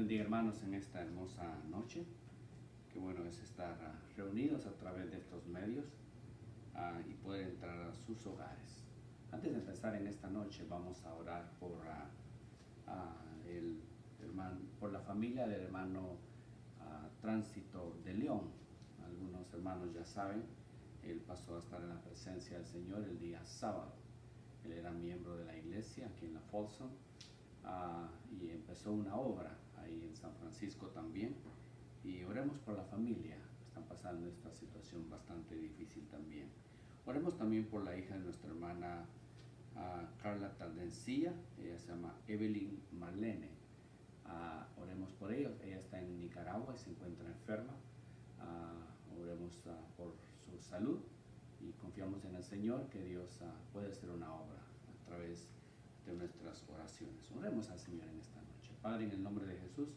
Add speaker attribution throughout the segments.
Speaker 1: bendiga, hermanos, en esta hermosa noche. Qué bueno es estar reunidos a través de estos medios y poder entrar a sus hogares. Antes de empezar en esta noche, vamos a orar por la familia del hermano Tránsito de León. Algunos hermanos ya saben, él pasó a estar en la presencia del Señor el día sábado. Él era miembro de la iglesia aquí en la Folsom y empezó una obra ahí en San Francisco también. Y oremos por la familia, están pasando esta situación bastante difícil también. Oremos también por la hija de nuestra hermana Carla Tardencía, ella se llama Evelyn Marlene. Oremos por ella está en Nicaragua y se encuentra enferma. Oremos por su salud y confiamos en el Señor que Dios puede hacer una obra a través de nuestras oraciones. Oremos al Señor en esta noche. Padre, en el nombre de Jesús,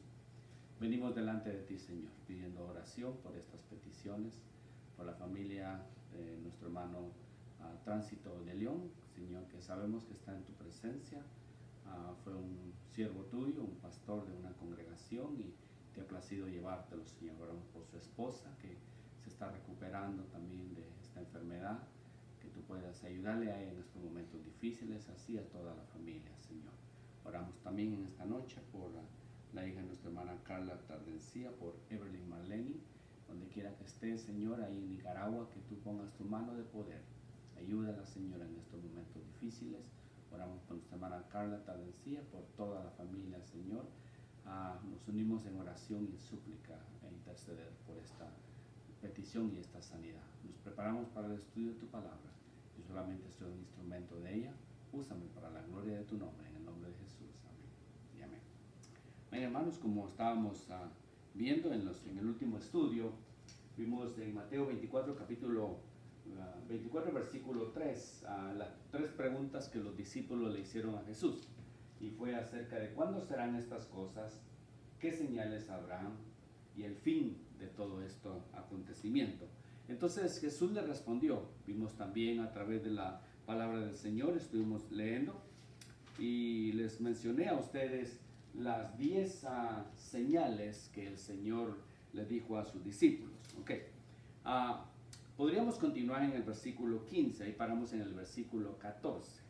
Speaker 1: venimos delante de ti, Señor, pidiendo oración por estas peticiones, por la familia de nuestro hermano Tránsito de León, Señor, que sabemos que está en tu presencia. Fue un siervo tuyo, un pastor de una congregación y te ha placido llevártelo, Señor. Oramos por su esposa que se está recuperando también de esta enfermedad, que tú puedas ayudarle a ella en estos momentos difíciles, así a toda la familia, Señor. Oramos también en esta noche por la hija de nuestra hermana Carla Tardencía, por Evelyn Marlene, donde quiera que esté, Señor, ahí en Nicaragua, que tú pongas tu mano de poder. Ayúdala, Señor, en estos momentos difíciles. Oramos por nuestra hermana Carla Tardencía, por toda la familia, Señor. Nos unimos en oración y súplica e interceder por esta petición y esta sanidad. Nos preparamos para el estudio de tu palabra. Yo solamente soy un instrumento de ella. Úsame para la gloria de tu nombre, en el nombre de Jesús. Amén y amén. Bien, hermanos, como estábamos viendo en el último estudio, vimos en Mateo 24, capítulo 24, versículo 3, las 3 preguntas que los discípulos le hicieron a Jesús. Y fue acerca de cuándo serán estas cosas, qué señales habrán y el fin de todo este acontecimiento. Entonces Jesús le respondió. Vimos también a través de la palabra del Señor, estuvimos leyendo y les mencioné a ustedes las 10 señales que el Señor le dijo a sus discípulos. Podríamos continuar en el versículo 15, ahí paramos en el versículo 14.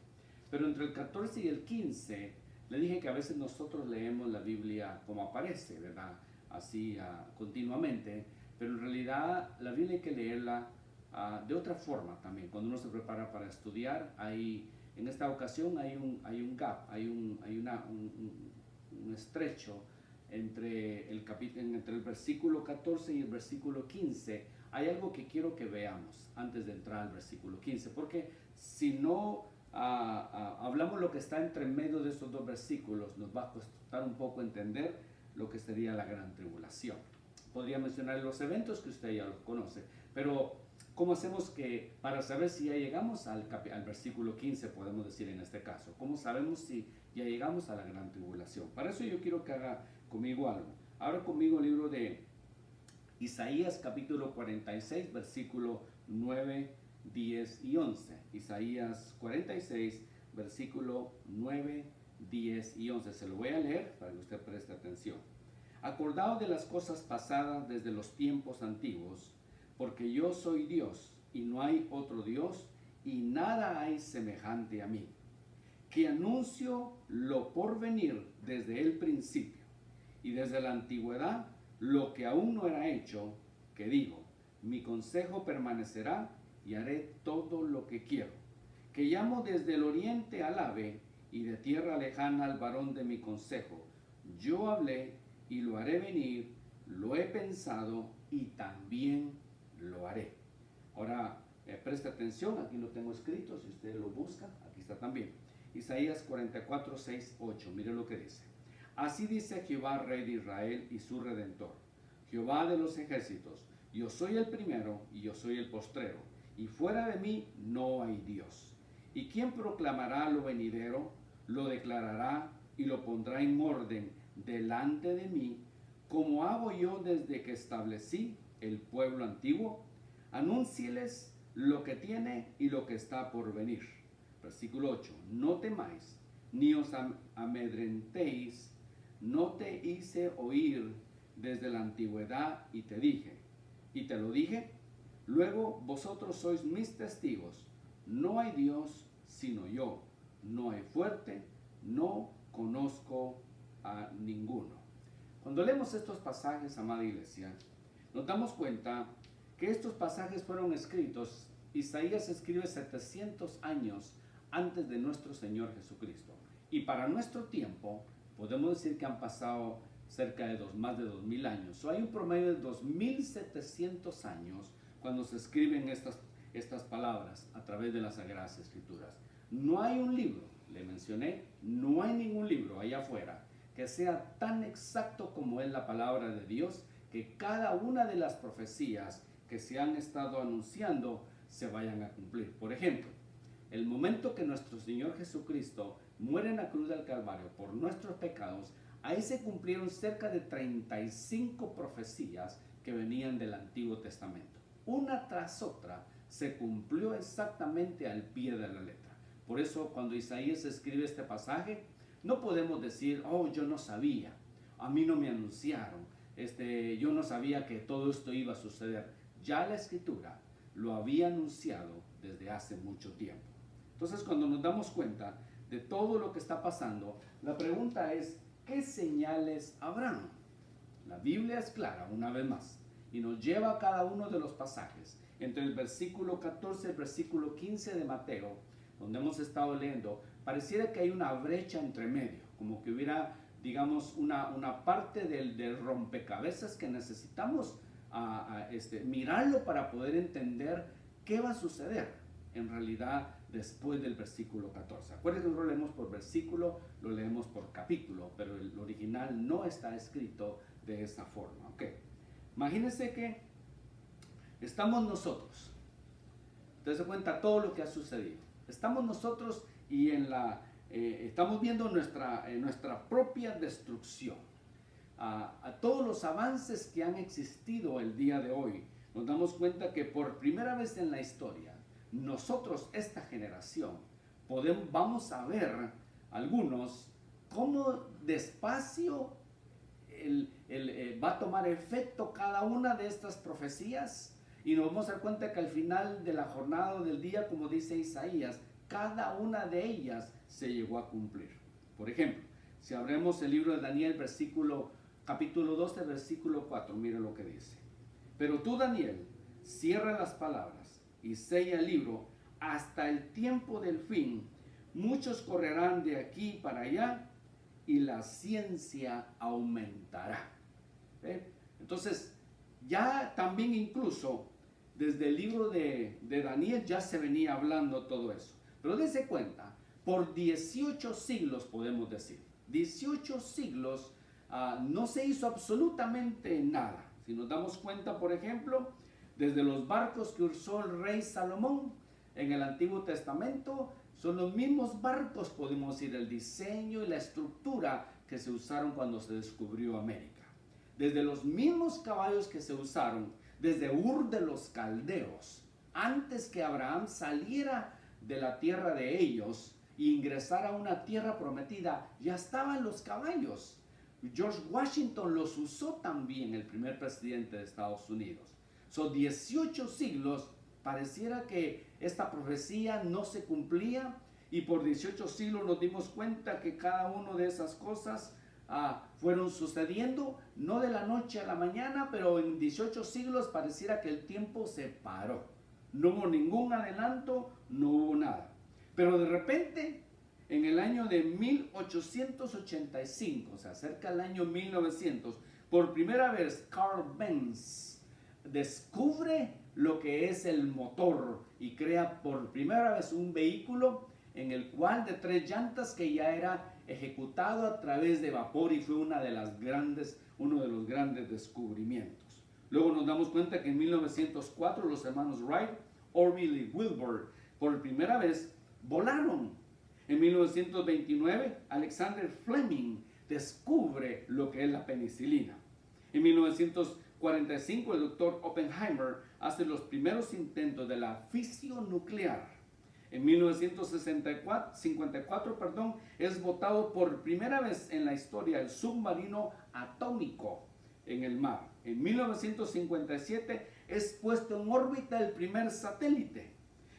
Speaker 1: Pero entre el 14 y el 15, le dije que a veces nosotros leemos la Biblia como aparece, ¿verdad? Así continuamente, pero en realidad la Biblia hay que leerla de otra forma también. Cuando uno se prepara para estudiar, en esta ocasión hay un gap, hay un estrecho entre el versículo 14 y el versículo 15. Hay algo que quiero que veamos antes de entrar al versículo 15, porque si no hablamos lo que está entre medio de estos dos versículos, nos va a costar un poco entender lo que sería la gran tribulación. Podría mencionar los eventos que usted ya los conoce, pero ¿cómo hacemos que para saber si ya llegamos al versículo 15, podemos decir en este caso? ¿Cómo sabemos si ya llegamos a la gran tribulación? Para eso yo quiero que haga conmigo algo. Abra conmigo el libro de Isaías capítulo 46, versículo 9, 10 y 11. Isaías 46, versículo 9, 10 y 11. Se lo voy a leer para que usted preste atención. Acordaos de las cosas pasadas desde los tiempos antiguos, porque yo soy Dios y no hay otro Dios y nada hay semejante a mí, que anuncio lo por venir desde el principio y desde la antigüedad lo que aún no era hecho, que digo, mi consejo permanecerá y haré todo lo que quiero, que llamo desde el oriente al ave y de tierra lejana al varón de mi consejo. Yo hablé y lo haré venir, lo he pensado y también lo haré. Ahora preste atención, aquí lo tengo escrito, si usted lo busca, aquí está también. Isaías 44, 6, 8, mire lo que dice. Así dice Jehová, Rey de Israel y su Redentor, Jehová de los ejércitos, yo soy el primero y yo soy el postrero, y fuera de mí no hay Dios. ¿Y quién proclamará lo venidero, lo declarará y lo pondrá en orden delante de mí, como hago yo desde que establecí el pueblo antiguo? Anúncieles lo que tiene y lo que está por venir. Versículo 8. No temáis, ni os amedrentéis no te hice oír desde la antigüedad y te lo dije, luego vosotros sois mis testigos, no hay Dios sino yo, no hay fuerte, no conozco a ninguno. Cuando leemos estos pasajes, amada iglesia, nos damos cuenta que estos pasajes fueron escritos, Isaías escribe 700 años antes de nuestro Señor Jesucristo. Y para nuestro tiempo, podemos decir que han pasado cerca de más de 2000 años. Hay un promedio de 2700 años cuando se escriben estas palabras a través de las Sagradas Escrituras. No hay un libro, le mencioné, no hay ningún libro allá afuera que sea tan exacto como es la palabra de Dios, que cada una de las profecías que se han estado anunciando se vayan a cumplir. Por ejemplo, el momento que nuestro Señor Jesucristo muere en la cruz del Calvario por nuestros pecados, ahí se cumplieron cerca de 35 profecías que venían del Antiguo Testamento. Una tras otra se cumplió exactamente al pie de la letra. Por eso cuando Isaías escribe este pasaje, no podemos decir, oh, yo no sabía, a mí no me anunciaron, yo no sabía que todo esto iba a suceder. Ya la Escritura lo había anunciado desde hace mucho tiempo. Entonces, cuando nos damos cuenta de todo lo que está pasando, la pregunta es, ¿qué señales habrán? La Biblia es clara, una vez más, y nos lleva a cada uno de los pasajes. Entre el versículo 14 y el versículo 15 de Mateo, donde hemos estado leyendo, pareciera que hay una brecha entre medio, como que hubiera, digamos, una parte del rompecabezas que necesitamos mirarlo para poder entender qué va a suceder en realidad después del versículo 14. Acuérdense que no lo leemos por versículo, lo leemos por capítulo, pero el original no está escrito de esa forma. Okay. Imagínense que estamos nosotros, te das cuenta todo lo que ha sucedido. Estamos nosotros y estamos viendo nuestra propia destrucción. A todos los avances que han existido el día de hoy, nos damos cuenta que por primera vez en la historia, nosotros, esta generación, vamos a ver algunos cómo despacio va a tomar efecto cada una de estas profecías, y nos vamos a dar cuenta que al final de la jornada del día, como dice Isaías, cada una de ellas se llegó a cumplir. Por ejemplo, si abrimos el libro de Daniel, capítulo 12, versículo 4, mire lo que dice. Pero tú, Daniel, cierra las palabras y sella el libro hasta el tiempo del fin. Muchos correrán de aquí para allá y la ciencia aumentará. Entonces, ya también incluso desde el libro de Daniel ya se venía hablando todo eso. Pero dése cuenta, por 18 siglos podemos decir, 18 siglos no se hizo absolutamente nada. Si nos damos cuenta, por ejemplo, desde los barcos que usó el rey Salomón en el Antiguo Testamento, son los mismos barcos, podemos decir, el diseño y la estructura que se usaron cuando se descubrió América. Desde los mismos caballos que se usaron desde Ur de los Caldeos, antes que Abraham saliera de la tierra de ellos e ingresara a una tierra prometida, ya estaban los caballos. George Washington los usó también, el primer presidente de Estados Unidos. Son 18 siglos, pareciera que esta profecía no se cumplía, y por 18 siglos nos dimos cuenta que cada una de esas cosas fueron sucediendo, no de la noche a la mañana, pero en 18 siglos pareciera que el tiempo se paró. No hubo ningún adelanto, no hubo nada. Pero de repente, en el año de 1885, o sea, cerca del año 1900, por primera vez Carl Benz descubre lo que es el motor y crea por primera vez un vehículo en el cual de 3 llantas que ya era ejecutado a través de vapor, y fue uno de los grandes descubrimientos. Luego nos damos cuenta que en 1904 los hermanos Wright, Orville y Wilbur por primera vez volaron. En 1929 Alexander Fleming descubre lo que es la penicilina. En 1945 el doctor Oppenheimer hace los primeros intentos de la fisión nuclear. En 1954, es botado por primera vez en la historia el submarino atómico en el mar. En 1957 es puesto en órbita el primer satélite.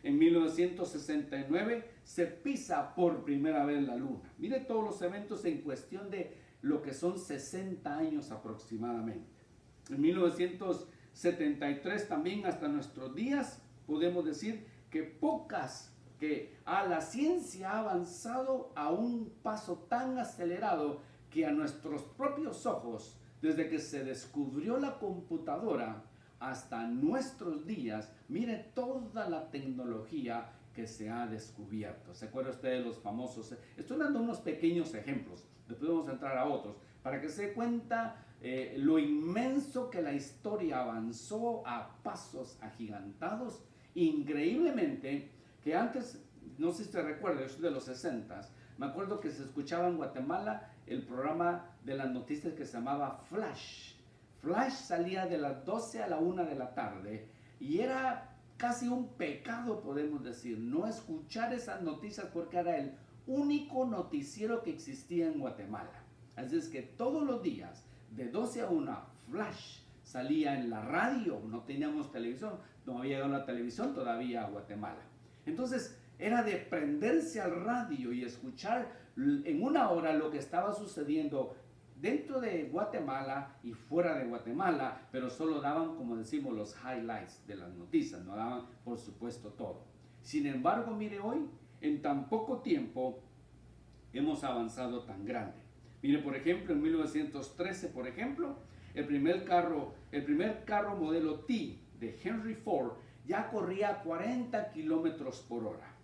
Speaker 1: En 1969 se pisa por primera vez la luna. Mire todos los eventos en cuestión de lo que son 60 años aproximadamente. En 1973 también hasta nuestros días podemos decir que la ciencia ha avanzado a un paso tan acelerado que a nuestros propios ojos, desde que se descubrió la computadora hasta nuestros días, mire toda la tecnología que se ha descubierto. ¿Se acuerda usted de los famosos? Estoy dando unos pequeños ejemplos, después vamos a entrar a otros, para que se dé cuenta lo inmenso que la historia avanzó a pasos agigantados. Increíblemente, que antes, no sé si te recuerda, yo soy de los 60s, me acuerdo que se escuchaba en Guatemala el programa de las noticias que se llamaba Flash. Flash salía de las 12 a la 1 de la tarde y era casi un pecado, podemos decir, no escuchar esas noticias porque era el único noticiero que existía en Guatemala. Así es que todos los días, de 12 a 1, Flash salía en la radio, no teníamos televisión, no había llegado la televisión todavía a Guatemala. Entonces era de prenderse al radio y escuchar en una hora lo que estaba sucediendo dentro de Guatemala y fuera de Guatemala, pero solo daban, como decimos, los highlights de las noticias, no daban, por supuesto, todo. Sin embargo, mire hoy, en tan poco tiempo, hemos avanzado tan grande. Mire, por ejemplo, en 1913, por ejemplo, el primer carro modelo T de Henry Ford ya corría a 40 kilómetros por hora.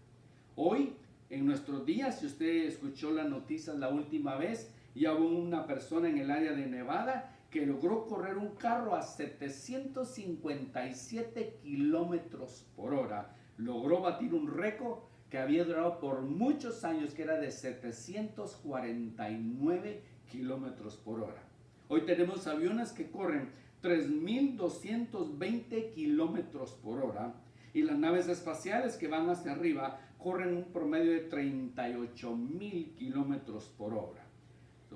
Speaker 1: Hoy, en nuestros días, si usted escuchó las noticias la última vez, ya hubo una persona en el área de Nevada que logró correr un carro a 757 kilómetros por hora. Logró batir un récord que había durado por muchos años, que era de 749 kilómetros por hora. Hoy tenemos aviones que corren 3.220 kilómetros por hora y las naves espaciales que van hacia arriba corren un promedio de 38.000 kilómetros por hora.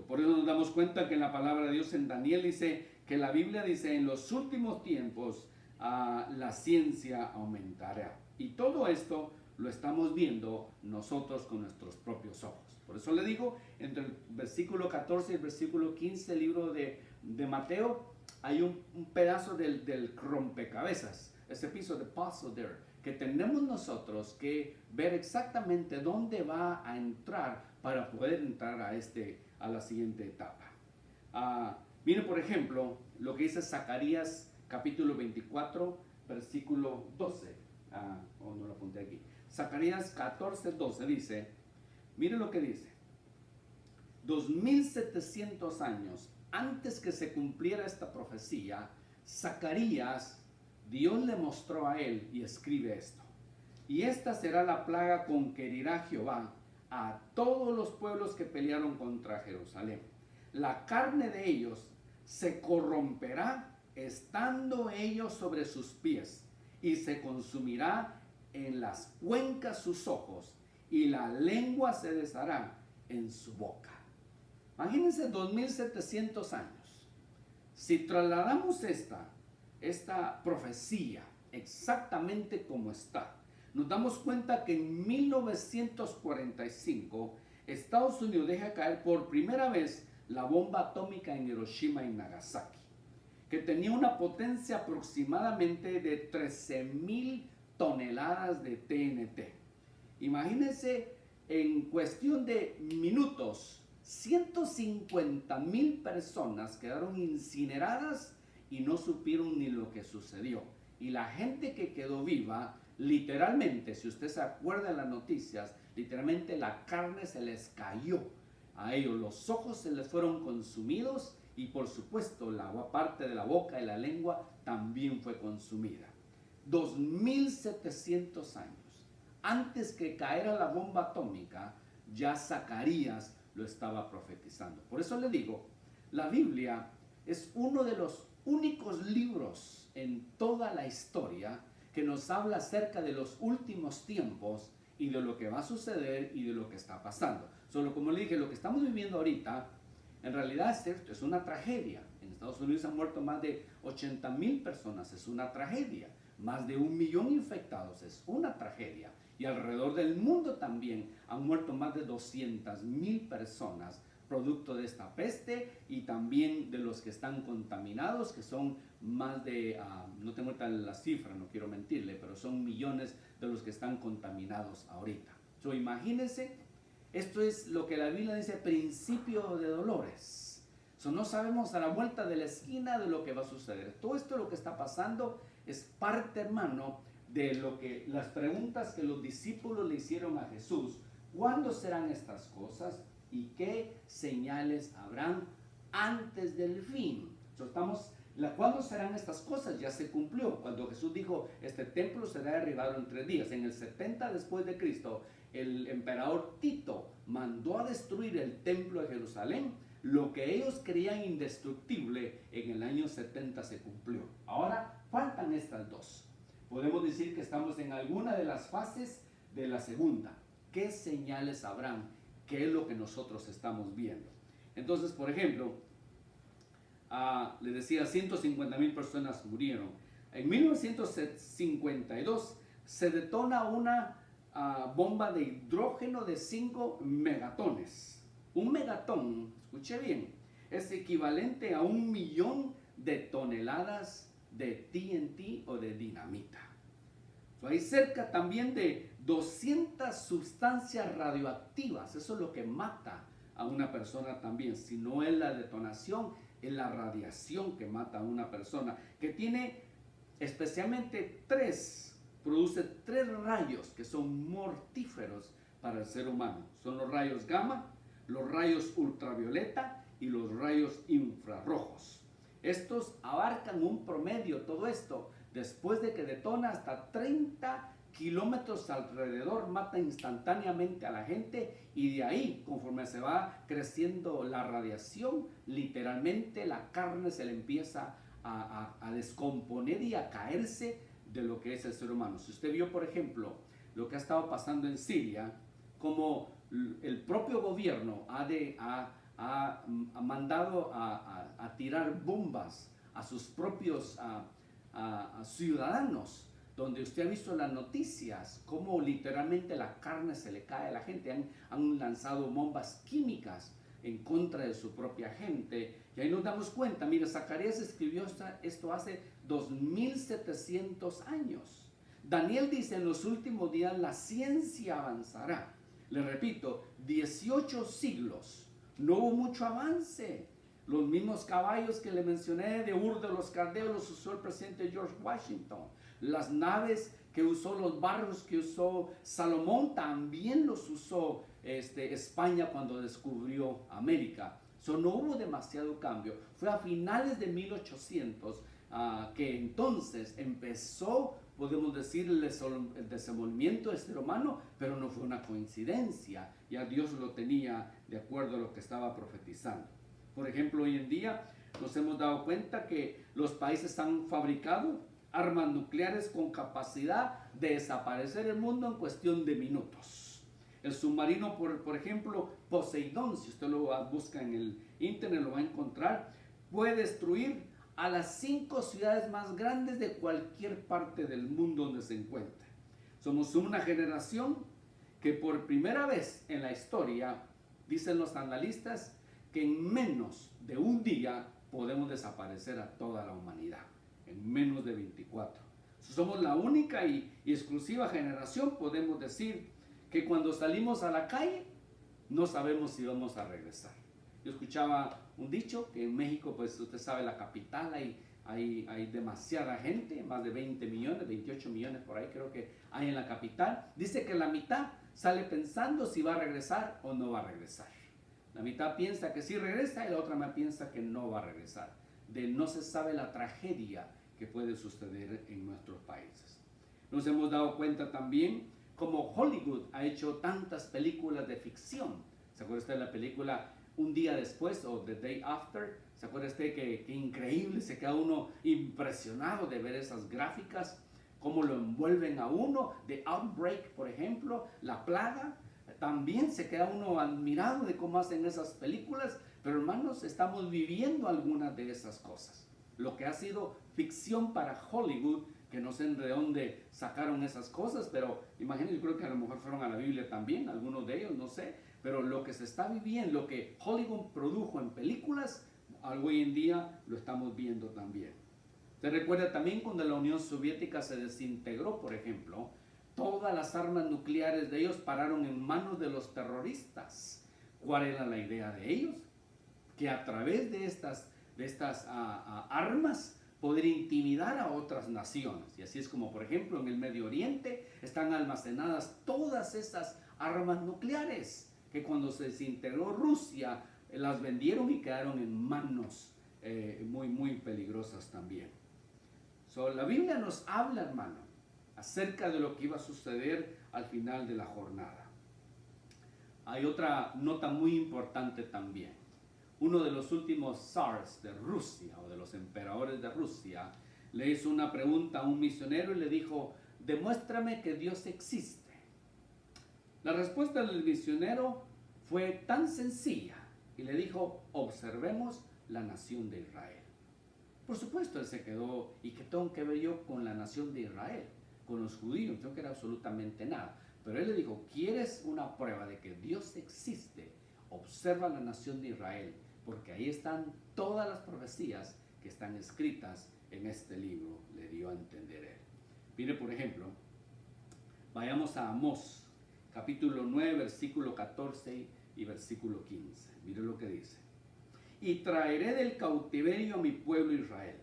Speaker 1: Por eso nos damos cuenta que en la palabra de Dios en Daniel dice que la Biblia dice en los últimos tiempos la ciencia aumentará. Y todo esto lo estamos viendo nosotros con nuestros propios ojos. Por eso le digo, entre el versículo 14 y el versículo 15 del libro de Mateo, hay un pedazo del rompecabezas, ese piece de puzzle there, que tenemos nosotros que ver exactamente dónde va a entrar para poder entrar a la siguiente etapa. Mire, por ejemplo, lo que dice Zacarías capítulo 24, versículo 12. No lo apunté aquí. Zacarías 14, 12 dice, mire lo que dice. 2700 años antes que se cumpliera esta profecía, Zacarías, Dios le mostró a él y escribe esto. Y esta será la plaga con que herirá Jehová a todos los pueblos que pelearon contra Jerusalén. La carne de ellos se corromperá estando ellos sobre sus pies y se consumirá en las cuencas sus ojos y la lengua se deshará en su boca. Imagínense 2700 años. Si trasladamos esta profecía exactamente como está, nos damos cuenta que en 1945 Estados Unidos deja caer por primera vez la bomba atómica en Hiroshima y Nagasaki, que tenía una potencia aproximadamente de 13.000 toneladas de TNT. Imagínense, en cuestión de minutos, 150.000 personas quedaron incineradas y no supieron ni lo que sucedió. Y la gente que quedó viva, literalmente, si usted se acuerda de las noticias, literalmente la carne se les cayó a ellos, los ojos se les fueron consumidos y por supuesto la parte de la boca y la lengua también fue consumida. 2700 años antes que caera la bomba atómica, ya Zacarías lo estaba profetizando. Por eso le digo, la Biblia es uno de los únicos libros en toda la historia que nos habla acerca de los últimos tiempos y de lo que va a suceder y de lo que está pasando. Solo como le dije, lo que estamos viviendo ahorita, en realidad es cierto, es una tragedia. En Estados Unidos han muerto más de 80,000 personas, es una tragedia. Más de 1 millón infectados, es una tragedia. Y alrededor del mundo también han muerto más de 200,000 personas producto de esta peste, y también de los que están contaminados, que son más de, no tengo la cifra, no quiero mentirle, pero son millones de los que están contaminados ahorita. So, imagínense, esto es lo que la Biblia dice, principio de dolores. So, no sabemos a la vuelta de la esquina de lo que va a suceder. Todo esto, lo que está pasando, es parte, hermano, de lo que las preguntas que los discípulos le hicieron a Jesús. ¿Cuándo serán estas cosas? ¿Y qué señales habrán antes del fin? ¿Cuándo serán estas cosas? Ya se cumplió. Cuando Jesús dijo, este templo será derribado en 3 días. En el 70 después de Cristo, el emperador Tito mandó a destruir el templo de Jerusalén. Lo que ellos creían indestructible, en el año 70 se cumplió. Ahora faltan estas dos. Podemos decir que estamos en alguna de las fases de la segunda. ¿Qué señales habrán? ¿Qué es lo que nosotros estamos viendo? Entonces, por ejemplo, le decía, 150,000 personas murieron. En 1952 se detona una bomba de hidrógeno de 5 megatones. Un megatón, escuche bien, es equivalente a 1 millón de toneladas de TNT o de dinamita. Hay cerca también de 200 sustancias radioactivas. Eso es lo que mata a una persona también. Si no es la detonación, es la radiación que mata a una persona. Que tiene especialmente produce 3 rayos que son mortíferos para el ser humano. Son los rayos gamma, los rayos ultravioleta y los rayos infrarrojos. Estos abarcan un promedio, todo esto, después de que detona, hasta 30 kilómetros alrededor, mata instantáneamente a la gente, y de ahí, conforme se va creciendo la radiación, literalmente la carne se le empieza a descomponer y a caerse de lo que es el ser humano. Si usted vio, por ejemplo, lo que ha estado pasando en Siria, como el propio gobierno ha mandado a tirar bombas a sus propios a ciudadanos, donde usted ha visto las noticias, cómo literalmente la carne se le cae a la gente. Han lanzado bombas químicas en contra de su propia gente. Y ahí nos damos cuenta, mire, Zacarías escribió esto hace 2700 años. Daniel dice, en los últimos días la ciencia avanzará. Le repito, 18 siglos, no hubo mucho avance. Los mismos caballos que le mencioné de Ur de los Caldeos los usó el presidente George Washington. Las naves que usó, los barcos que usó Salomón, también los usó España cuando descubrió América. No hubo demasiado cambio. Fue a finales de 1800 que entonces empezó, podemos decir, el desenvolvimiento del ser humano, pero no fue una coincidencia. Ya Dios lo tenía de acuerdo a lo que estaba profetizando. Por ejemplo, hoy en día nos hemos dado cuenta que los países han fabricado armas nucleares con capacidad de desaparecer el mundo en cuestión de minutos. El submarino, por ejemplo, Poseidón, si usted lo busca en el internet, lo va a encontrar, puede destruir a las 5 ciudades más grandes de cualquier parte del mundo donde se encuentre. Somos una generación que por primera vez en la historia, dicen los analistas, que en menos de un día podemos desaparecer a toda la humanidad, en menos de 24. Somos la única y exclusiva generación, podemos decir, que cuando salimos a la calle no sabemos si vamos a regresar. Yo escuchaba un dicho que en México, pues usted sabe, la capital, hay demasiada gente, más de 20 millones, 28 millones por ahí creo que hay en la capital. Dice que la mitad sale pensando si va a regresar o no va a regresar. La mitad piensa que sí regresa y la otra mitad piensa que no va a regresar. No se sabe la tragedia que puede suceder en nuestros países. Nos hemos dado cuenta también cómo Hollywood ha hecho tantas películas de ficción. ¿Se acuerda usted de la película Un Día Después o The Day After? ¿Se acuerda usted que increíble? Se queda uno impresionado de ver esas gráficas. cómo lo envuelven a uno, The Outbreak, por ejemplo, La Plaga. También se queda uno admirado de cómo hacen esas películas, pero hermanos, estamos viviendo algunas de esas cosas. Lo que ha sido ficción para Hollywood, que no sé de dónde sacaron esas cosas, pero imagínense, yo creo que a lo mejor fueron a la Biblia también, algunos de ellos, no sé, pero lo que se está viviendo, lo que Hollywood produjo en películas, hoy en día lo estamos viendo también. Se recuerda también cuando la Unión Soviética se desintegró, por ejemplo, todas las armas nucleares de ellos pararon en manos de los terroristas. ¿Cuál era la idea de ellos? Que a través de estas armas poder intimidar a otras naciones. Y así es como, por ejemplo, en el Medio Oriente están almacenadas todas esas armas nucleares que cuando se desintegró Rusia las vendieron y quedaron en manos muy peligrosas también. La Biblia nos habla, hermano, acerca de lo que iba a suceder al final de la jornada. Hay otra nota muy importante también. Uno de los últimos zars de Rusia, o de los emperadores de Rusia, le hizo una pregunta a un misionero y le dijo: demuéstrame que Dios existe. La respuesta del misionero fue tan sencilla y le dijo: observemos la nación de Israel. Por supuesto, él se quedó: ¿y qué tengo que ver yo con la nación de Israel? Con los judíos, creo que era absolutamente nada. Pero él le dijo: ¿quieres una prueba de que Dios existe? Observa la nación de Israel, porque ahí están todas las profecías que están escritas en este libro, le dio a entender él. Mire, por ejemplo, vayamos a Amós, capítulo 9, versículo 14 y versículo 15. Mire lo que dice: y traeré del cautiverio a mi pueblo Israel,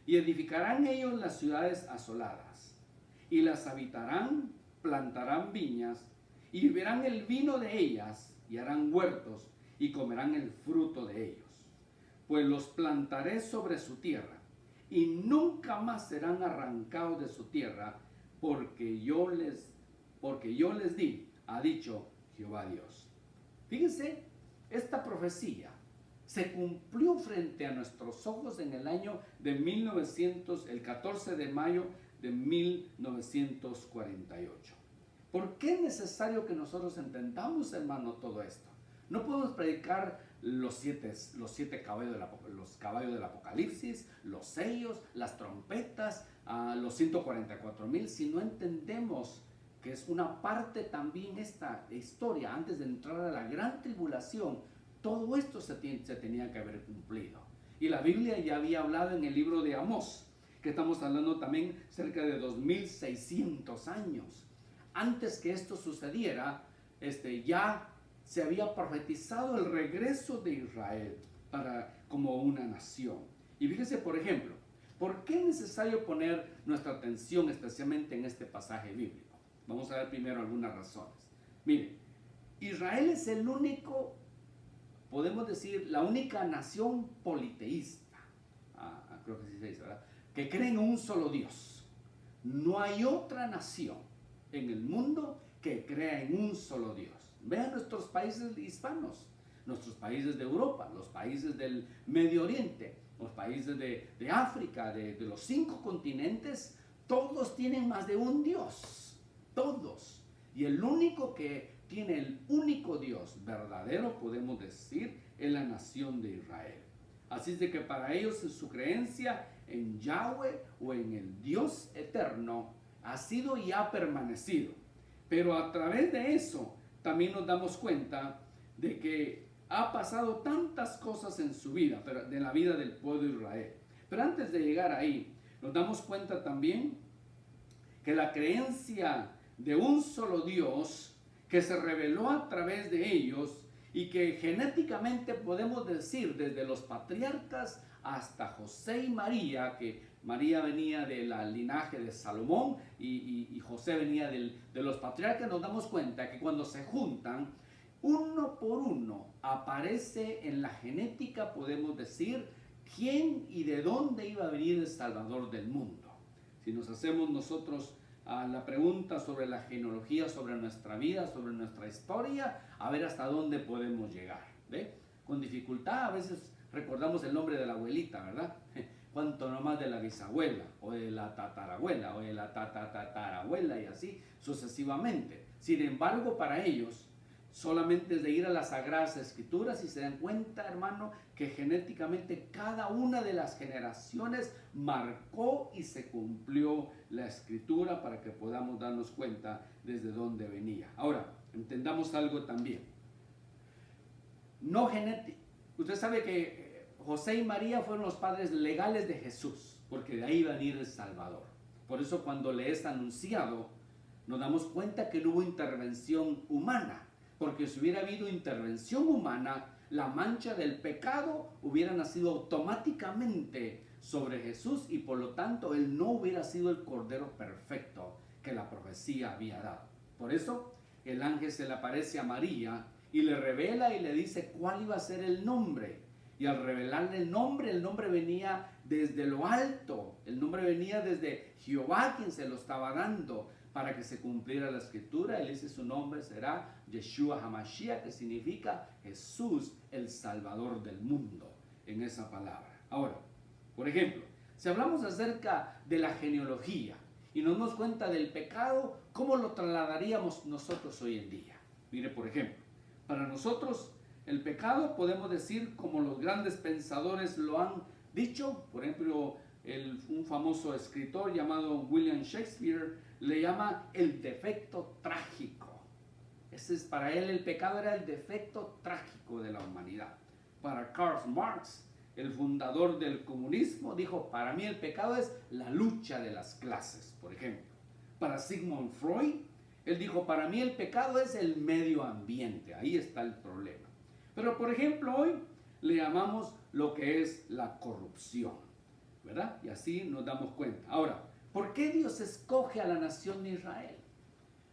Speaker 1: y edificarán ellos las ciudades asoladas, y las habitarán, plantarán viñas, y beberán el vino de ellas, y harán huertos, y comerán el fruto de ellos. Pues los plantaré sobre su tierra, y nunca más serán arrancados de su tierra, porque yo les di, ha dicho Jehová Dios. Fíjense, esta profecía se cumplió frente a nuestros ojos en el año de el 14 de mayo de 1948. ¿Por qué es necesario que nosotros entendamos, hermano, todo esto? No podemos predicar los siete caballos del Apocalipsis, los sellos, las trompetas, los 144,000, si no entendemos que es una parte también esta historia. Antes de entrar a la gran tribulación, todo esto se tenía que haber cumplido. Y la Biblia ya había hablado en el libro de Amós, que estamos hablando también cerca de 2600 años. Antes que esto sucediera, ya se había profetizado el regreso de Israel como una nación. Y fíjese, por ejemplo, ¿por qué es necesario poner nuestra atención especialmente en este pasaje bíblico? Vamos a ver primero algunas razones. Miren, Israel es el único, podemos decir, la única nación politeísta, creo que sí se dice, ¿verdad?, que cree en un solo Dios. No hay otra nación en el mundo que crea en un solo Dios. Vean nuestros países hispanos, nuestros países de Europa, los países del Medio Oriente, los países de África, de los 5 continentes, todos tienen más de un Dios, todos. Y el único que tiene el único Dios verdadero, podemos decir, es la nación de Israel. Así es de que para ellos su creencia en Yahweh o en el Dios eterno ha sido y ha permanecido. Pero a través de eso también nos damos cuenta de que ha pasado tantas cosas en su vida, pero de la vida del pueblo de Israel. Pero antes de llegar ahí, nos damos cuenta también que la creencia de un solo Dios que se reveló a través de ellos y que genéticamente podemos decir desde los patriarcas hasta José y María, que María venía del linaje de Salomón y José venía de los patriarcas, nos damos cuenta que cuando se juntan, uno por uno aparece en la genética, podemos decir, quién y de dónde iba a venir el Salvador del mundo. Si nos hacemos nosotros la pregunta sobre la genealogía, sobre nuestra vida, sobre nuestra historia, a ver hasta dónde podemos llegar. ¿Ve? Con dificultad a veces recordamos el nombre de la abuelita, ¿verdad? cuanto no más de la bisabuela, o de la tatarabuela, o de la tatarabuela, y así sucesivamente. Sin embargo, para ellos, solamente es de ir a las Sagradas Escrituras y se dan cuenta, hermano, que genéticamente cada una de las generaciones marcó y se cumplió la Escritura para que podamos darnos cuenta desde dónde venía. Ahora, entendamos algo también. No genético. Usted sabe que José y María fueron los padres legales de Jesús, porque de ahí va a venir el Salvador. Por eso cuando le es anunciado, nos damos cuenta que no hubo intervención humana. Porque si hubiera habido intervención humana, la mancha del pecado hubiera nacido automáticamente sobre Jesús y por lo tanto él no hubiera sido el Cordero perfecto que la profecía había dado. Por eso el ángel se le aparece a María y le revela y le dice cuál iba a ser el nombre. Y al revelarle el nombre venía desde lo alto, el nombre venía desde Jehová quien se lo estaba dando. Para que se cumpliera la escritura, él dice su nombre será Yeshua HaMashiach, que significa Jesús, el Salvador del mundo, en esa palabra. Ahora, por ejemplo, si hablamos acerca de la genealogía y nos damos cuenta del pecado, ¿cómo lo trasladaríamos nosotros hoy en día? Mire, por ejemplo, para nosotros el pecado podemos decir como los grandes pensadores lo han dicho, por ejemplo, un famoso escritor llamado William Shakespeare le llama el defecto trágico. Ese es, para él el pecado era el defecto trágico de la humanidad. Para Karl Marx, el fundador del comunismo, dijo, para mí el pecado es la lucha de las clases, por ejemplo. Para Sigmund Freud, él dijo, para mí el pecado es el medio ambiente, ahí está el problema. Pero por ejemplo hoy le llamamos lo que es la corrupción, ¿verdad? Y así nos damos cuenta. Ahora, ¿por qué Dios escoge a la nación de Israel?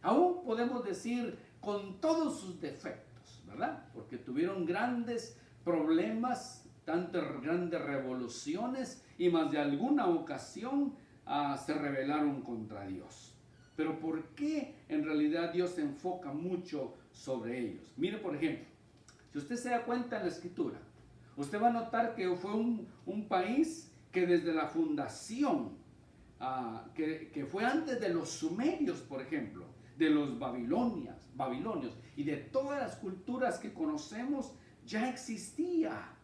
Speaker 1: Aún podemos decir con todos sus defectos, ¿verdad? Porque tuvieron grandes problemas, tantas grandes revoluciones y más de alguna ocasión se rebelaron contra Dios. Pero ¿por qué en realidad Dios se enfoca mucho sobre ellos? Mire, por ejemplo, si usted se da cuenta en la escritura, usted va a notar que fue un país que desde la fundación, que fue antes de los sumerios, por ejemplo, de los babilonios y de todas las culturas que conocemos, ya existía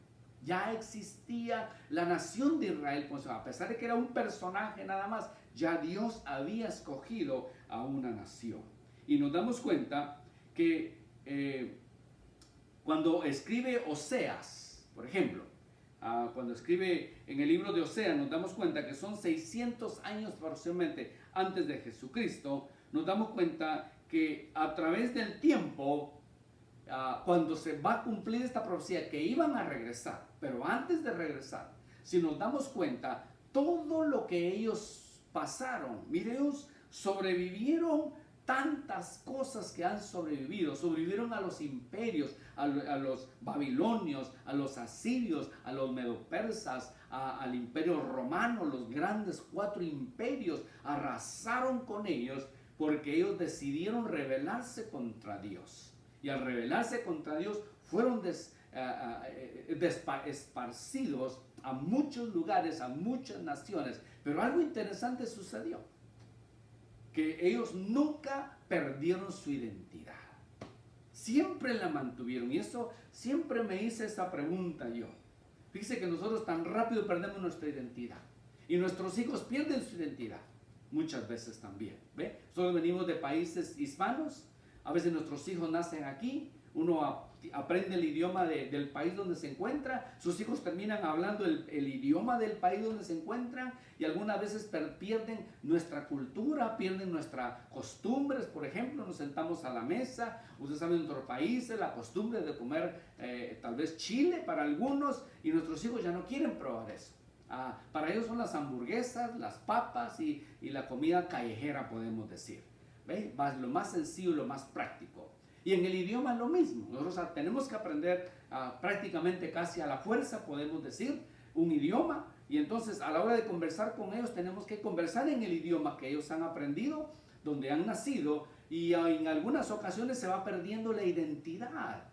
Speaker 1: la nación de Israel. Pues a pesar de que era un personaje nada más, ya Dios había escogido a una nación. Y nos damos cuenta que cuando escribe Oseas, por ejemplo, cuando escribe en el libro de Oseas, nos damos cuenta que son 600 años aproximadamente antes de Jesucristo. Nos damos cuenta que a través del tiempo, cuando se va a cumplir esta profecía, que iban a regresar, pero antes de regresar, si nos damos cuenta, todo lo que ellos pasaron, mire, ellos sobrevivieron tantas cosas que han sobrevivido. Sobrevivieron a los imperios, a los babilonios, a los asirios, a los medopersas, al imperio romano. Los grandes 4 imperios arrasaron con ellos porque ellos decidieron rebelarse contra Dios. Y al rebelarse contra Dios fueron esparcidos a muchos lugares, a muchas naciones. Pero algo interesante sucedió, que ellos nunca perdieron su identidad. Siempre la mantuvieron. Y eso siempre me hice esta pregunta yo. Fíjese que nosotros tan rápido perdemos nuestra identidad. Y nuestros hijos pierden su identidad. Muchas veces también. ¿Ve? Nosotros venimos de países hispanos. A veces nuestros hijos nacen aquí. Uno aprende el idioma del país donde se encuentra. Sus hijos terminan hablando el idioma del país donde se encuentran. Y algunas veces pierden nuestra cultura, pierden nuestras costumbres. Por ejemplo, nos sentamos a la mesa. Ustedes saben, en nuestros países la costumbre de comer tal vez chile para algunos. Y nuestros hijos ya no quieren probar eso. Para ellos son las hamburguesas, las papas y la comida callejera, podemos decir. ¿Ve? Lo más sencillo, lo más práctico. Y en el idioma es lo mismo. Nosotros tenemos que aprender prácticamente casi a la fuerza, podemos decir, un idioma. Y entonces a la hora de conversar con ellos tenemos que conversar en el idioma que ellos han aprendido, donde han nacido. Y en algunas ocasiones se va perdiendo la identidad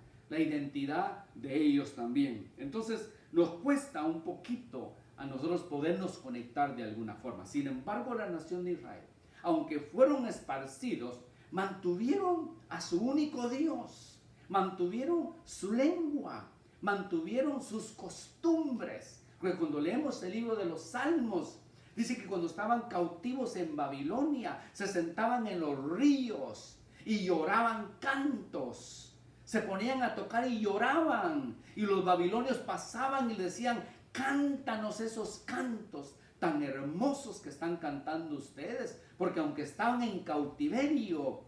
Speaker 1: de ellos también. Entonces nos cuesta un poquito a nosotros podernos conectar de alguna forma. Sin embargo, la nación de Israel, aunque fueron esparcidos, mantuvieron a su único Dios, mantuvieron su lengua, mantuvieron sus costumbres. Porque cuando leemos el libro de los Salmos, dice que cuando estaban cautivos en Babilonia, se sentaban en los ríos y lloraban cantos. Se ponían a tocar y lloraban. Y los babilonios pasaban y decían: cántanos esos cantos tan hermosos que están cantando ustedes. Porque aunque estaban en cautiverio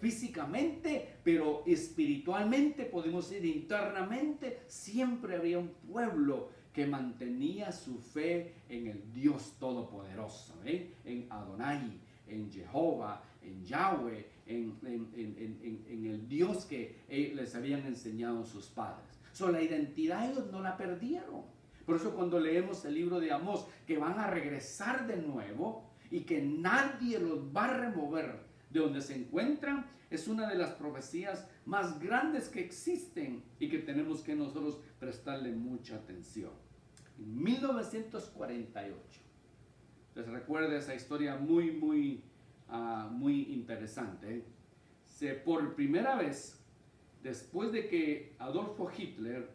Speaker 1: físicamente, pero espiritualmente, podemos decir internamente, siempre había un pueblo que mantenía su fe en el Dios Todopoderoso, en Adonai, en Jehová, en Yahweh, en el Dios que les habían enseñado sus padres. La identidad ellos no la perdieron. Por eso cuando leemos el libro de Amós, que van a regresar de nuevo y que nadie los va a remover de donde se encuentran, es una de las profecías más grandes que existen y que tenemos que nosotros prestarle mucha atención. En 1948, les recuerdo esa historia muy interesante. Por primera vez, después de que Adolfo Hitler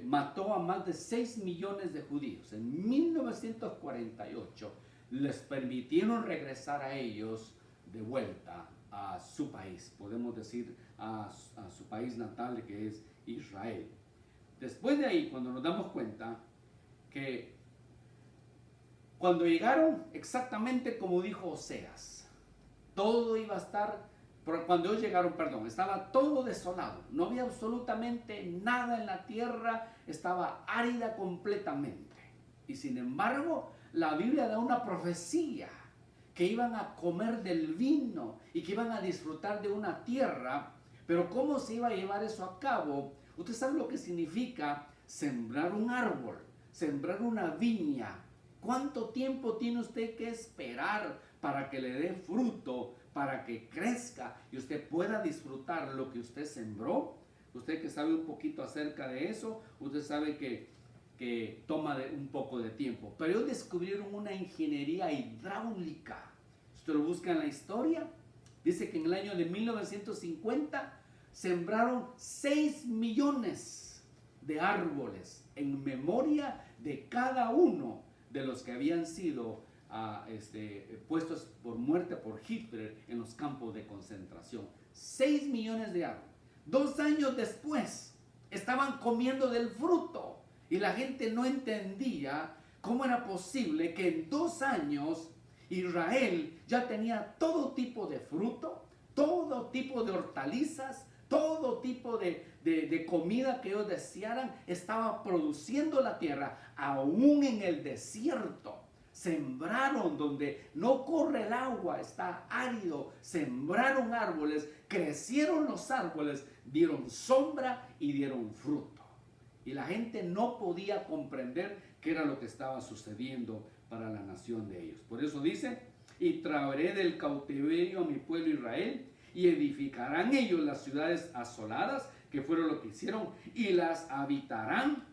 Speaker 1: mató a más de 6 millones de judíos, en 1948 les permitieron regresar a ellos de vuelta a su país, podemos decir a su país natal, que es Israel. Después de ahí, cuando nos damos cuenta que cuando llegaron, exactamente como dijo Oseas, todo iba a estar, cuando ellos llegaron, estaba todo desolado, no había absolutamente nada en la tierra, estaba árida completamente. Y sin embargo, la Biblia da una profecía que iban a comer del vino y que iban a disfrutar de una tierra. Pero ¿cómo se iba a llevar eso a cabo? Usted sabe lo que significa sembrar un árbol, sembrar una viña. ¿Cuánto tiempo tiene usted que esperar para que le dé fruto, para que crezca y usted pueda disfrutar lo que usted sembró? Usted que sabe un poquito acerca de eso, usted sabe que toma un poco de tiempo. Pero ellos descubrieron una ingeniería hidráulica. Usted lo busca en la historia. Dice que en el año de 1950 sembraron 6 millones de árboles en memoria de cada uno de los que habían sido puestos por muerte por Hitler en los campos de concentración. 6 millones de árboles. 2 años después estaban comiendo del fruto. Y la gente no entendía cómo era posible que en 2 años Israel ya tenía todo tipo de fruto, todo tipo de hortalizas, todo tipo de comida que ellos desearan, estaba produciendo la tierra, aún en el desierto. Sembraron donde no corre el agua, está árido, sembraron árboles, crecieron los árboles, dieron sombra y dieron fruto. Y la gente no podía comprender qué era lo que estaba sucediendo para la nación de ellos. Por eso dice: y traeré del cautiverio a mi pueblo Israel, y edificarán ellos las ciudades asoladas, que fueron lo que hicieron, y las habitarán,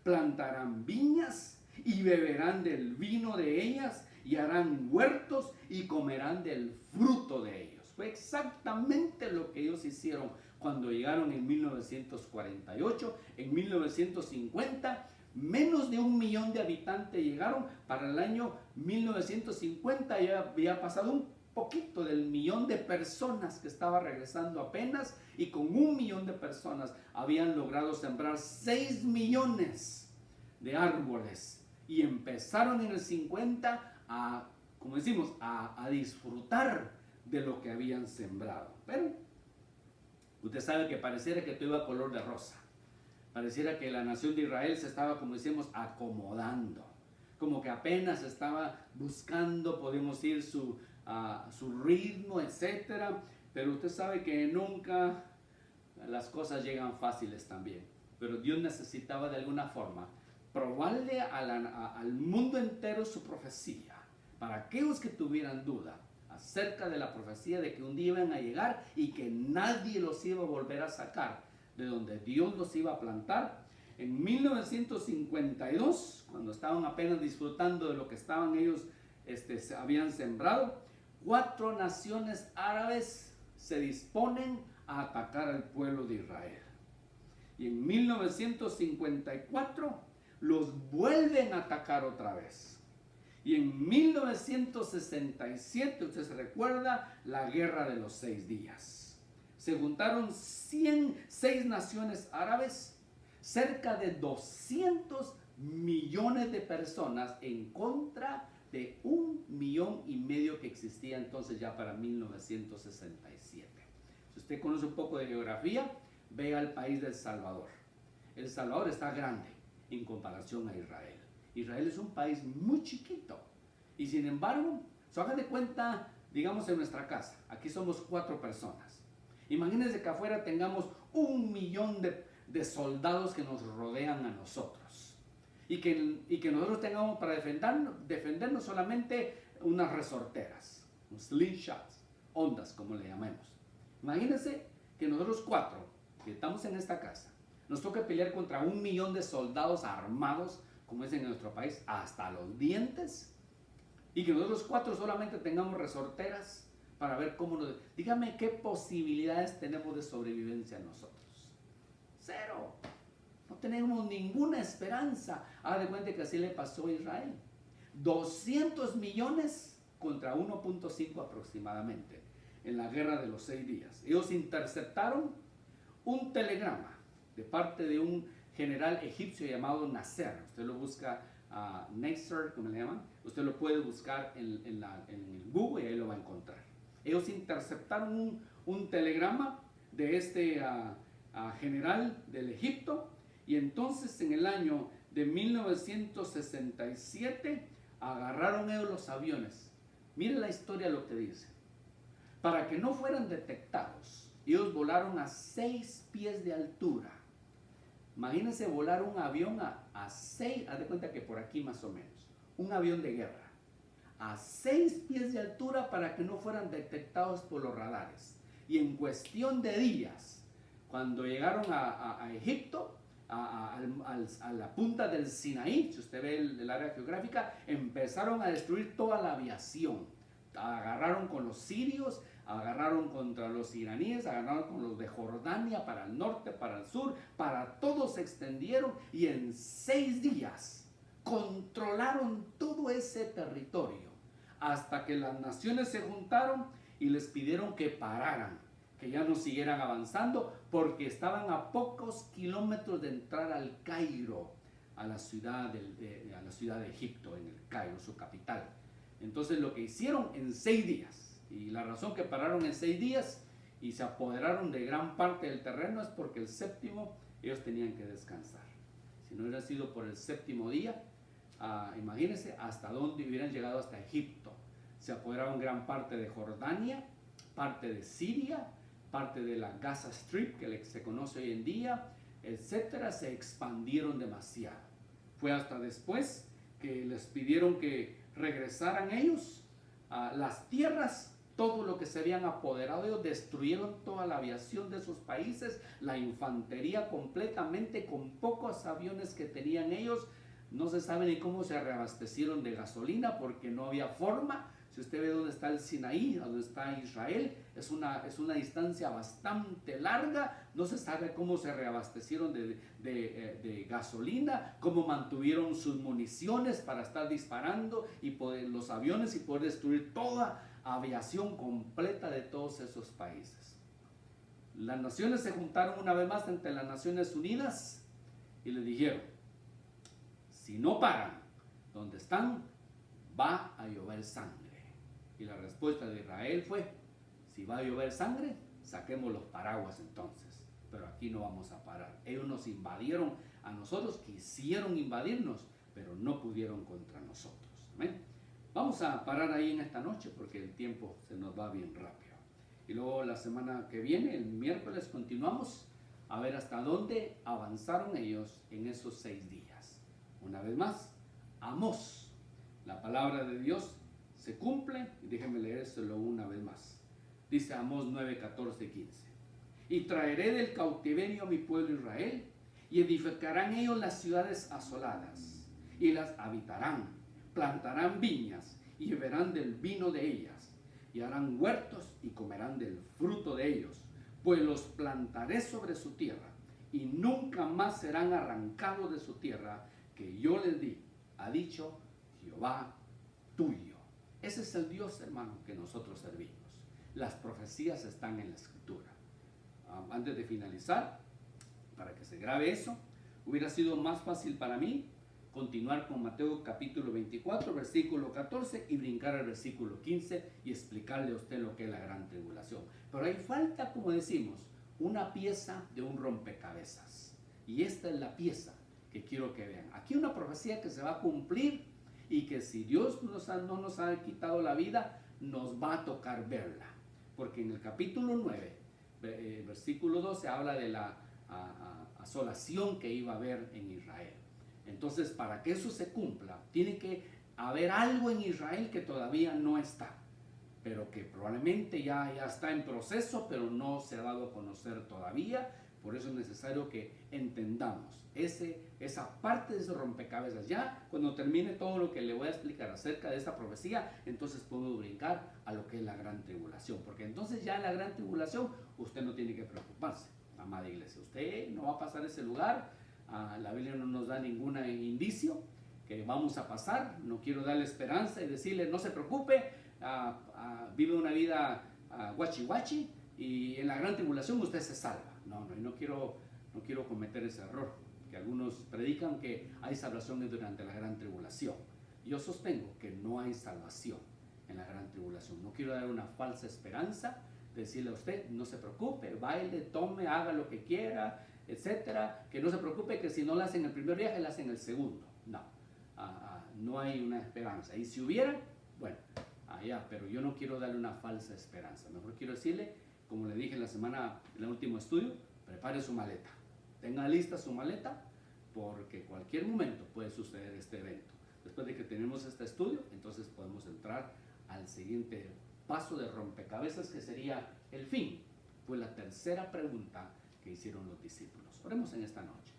Speaker 1: plantarán viñas, y beberán del vino de ellas, y harán huertos, y comerán del fruto de ellos. Fue exactamente lo que ellos hicieron cuando llegaron en 1948. En 1950, menos de 1 millón de habitantes llegaron. Para el año 1950 ya había pasado un poquito del 1 millón de personas que estaba regresando apenas, y con 1 millón de personas habían logrado sembrar 6 millones de árboles, y empezaron en el 50 como decimos, a disfrutar de lo que habían sembrado. Pero usted sabe que pareciera que todo iba color de rosa. Pareciera que la nación de Israel se estaba, como decimos, acomodando. Como que apenas estaba buscando, podemos decir, su ritmo, etc. Pero usted sabe que nunca las cosas llegan fáciles también. Pero Dios necesitaba de alguna forma probarle al mundo entero su profecía. Para aquellos que tuvieran duda acerca de la profecía de que un día iban a llegar y que nadie los iba a volver a sacar de donde Dios los iba a plantar, En 1952, cuando estaban apenas disfrutando de lo que estaban ellos, habían sembrado, 4 naciones árabes se disponen a atacar al pueblo de Israel. Y en 1954 los vuelven a atacar otra vez. Y en 1967, usted se recuerda, la guerra de los 6 días. Se juntaron 106 naciones árabes, cerca de 200 millones de personas en contra de 1,5 millones que existía entonces ya para 1967. Si usted conoce un poco de geografía, vea el país de El Salvador. El Salvador está grande en comparación a Israel. Israel es un país muy chiquito y sin embargo, se haga de cuenta, digamos en nuestra casa, aquí somos 4 personas. Imagínense que afuera tengamos 1 millón de soldados que nos rodean a nosotros y que nosotros tengamos para defendernos solamente unas resorteras, slingshots, ondas como le llamemos. Imagínense que nosotros 4 que estamos en esta casa nos toca pelear contra 1 millón de soldados armados, como es en nuestro país, hasta los dientes, y que nosotros 4 solamente tengamos resorteras para ver cómo nos... Dígame qué posibilidades tenemos de sobrevivencia nosotros. 0. No tenemos ninguna esperanza. Haga de cuenta que así le pasó a Israel. 200 millones contra 1.5 aproximadamente en la guerra de los 6 días. Ellos interceptaron un telegrama de parte de un general egipcio llamado Nasser. Usted lo busca, Nasser, como le llaman. Usted lo puede buscar en el Google y ahí lo va a encontrar. Ellos interceptaron un telegrama de este general del Egipto, y entonces en el año de 1967 agarraron ellos los aviones. Mire la historia lo que dice. Para que no fueran detectados, ellos volaron a 6 pies de altura. Imagínense volar un avión a 6, haz de cuenta que por aquí más o menos, un avión de guerra, a 6 pies de altura para que no fueran detectados por los radares. Y en cuestión de días, cuando llegaron a Egipto, a la punta del Sinaí, si usted ve el área geográfica, empezaron a destruir toda la aviación. Agarraron con los sirios, agarraron contra los iraníes, agarraron con los de Jordania, para el norte, para el sur, para todos se extendieron, y en 6 días controlaron todo ese territorio, hasta que las naciones se juntaron y les pidieron que pararan, que ya no siguieran avanzando, porque estaban a pocos kilómetros de entrar al Cairo, a la ciudad de Egipto, en el Cairo, su capital. Entonces lo que hicieron en 6 días, y la razón que pararon en 6 días y se apoderaron de gran parte del terreno es porque el 7º ellos tenían que descansar. Si no hubiera sido por el 7º día, imagínense hasta dónde hubieran llegado, hasta Egipto. Se apoderaron gran parte de Jordania, parte de Siria, parte de la Gaza Strip, que se conoce hoy en día, etcétera. Se expandieron demasiado. Fue hasta después que les pidieron que regresaran ellos a las tierras, todo lo que se habían apoderado. Ellos destruyeron toda la aviación de esos países, la infantería completamente, con pocos aviones que tenían ellos. No se sabe ni cómo se reabastecieron de gasolina, porque no había forma. Si usted ve dónde está el Sinaí, donde está Israel, es una distancia bastante larga. No se sabe cómo se reabastecieron de gasolina, cómo mantuvieron sus municiones para estar disparando y los aviones, y poder destruir toda aviación completa de todos esos países. Las naciones se juntaron una vez más ante las Naciones Unidas y le dijeron: si no paran donde están, va a llover sangre. Y la respuesta de Israel fue: si va a llover sangre, saquemos los paraguas entonces, pero aquí no vamos a parar. Ellos nos invadieron a nosotros, quisieron invadirnos, pero no pudieron contra nosotros. ¿Amén? Vamos a parar ahí en esta noche porque el tiempo se nos va bien rápido. Y luego la semana que viene, el miércoles, continuamos a ver hasta dónde avanzaron ellos en esos 6 días. Una vez más, Amós, la palabra de Dios se cumple, y déjenme leérselo una vez más. Dice Amós 9, 14 y 15. Y traeré del cautiverio a mi pueblo Israel, y edificarán ellos las ciudades asoladas, y las habitarán, plantarán viñas, y beberán del vino de ellas, y harán huertos, y comerán del fruto de ellos, pues los plantaré sobre su tierra, y nunca más serán arrancados de su tierra, que yo les di, ha dicho Jehová tuyo. Ese es el Dios, hermano, que nosotros servimos. Las profecías están en la Escritura. Antes de finalizar, para que se grabe eso, hubiera sido más fácil para mí continuar con Mateo capítulo 24, versículo 14 y brincar al versículo 15 y explicarle a usted lo que es la gran tribulación. Pero ahí falta, como decimos, una pieza de un rompecabezas. Y esta es la pieza que quiero que vean. Aquí una profecía que se va a cumplir y que si Dios no nos ha quitado la vida, nos va a tocar verla. Porque en el capítulo 9, versículo 12, habla de la asolación que iba a haber en Israel. Entonces, para que eso se cumpla, tiene que haber algo en Israel que todavía no está, pero que probablemente ya está en proceso, pero no se ha dado a conocer todavía. Por eso es necesario que entendamos esa parte de ese rompecabezas. Ya cuando termine todo lo que le voy a explicar acerca de esta profecía, entonces podemos brincar a lo que es la gran tribulación, porque entonces ya en la gran tribulación usted no tiene que preocuparse, amada iglesia. Usted no va a pasar ese lugar. La Biblia no nos da ningún indicio que vamos a pasar. No quiero darle esperanza y decirle no se preocupe, vive una vida guachi guachi y en la gran tribulación usted se salva. No quiero cometer ese error, que algunos predican que hay salvación durante la gran tribulación. Yo sostengo que no hay salvación en la gran tribulación. No quiero dar una falsa esperanza, decirle a usted no se preocupe, baile, tome, haga lo que quiera, etcétera, que no se preocupe que si no la hacen el primer viaje, la hacen el segundo. No hay una esperanza. Y si hubiera, bueno, allá, pero yo no quiero darle una falsa esperanza. Mejor quiero decirle, como le dije en el último estudio, prepare su maleta. Tenga lista su maleta, porque cualquier momento puede suceder este evento. Después de que tenemos este estudio, entonces podemos entrar al siguiente paso de rompecabezas, que sería el fin. Fue la tercera pregunta que hicieron los discípulos. Oremos en esta noche.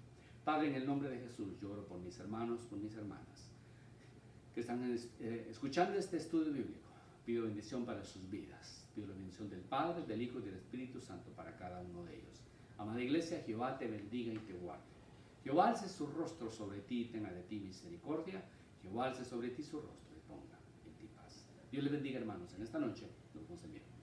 Speaker 1: Padre, en el nombre de Jesús, yo oro por mis hermanos, por mis hermanas que están escuchando este estudio bíblico. Pido bendición para sus vidas. Pido la bendición del Padre, del Hijo y del Espíritu Santo para cada uno de ellos. Amada iglesia, Jehová te bendiga y te guarde. Jehová alce su rostro sobre ti y tenga de ti misericordia. Jehová alce sobre ti su rostro y ponga en ti paz. Dios les bendiga, hermanos. En esta noche nos vemos en bien.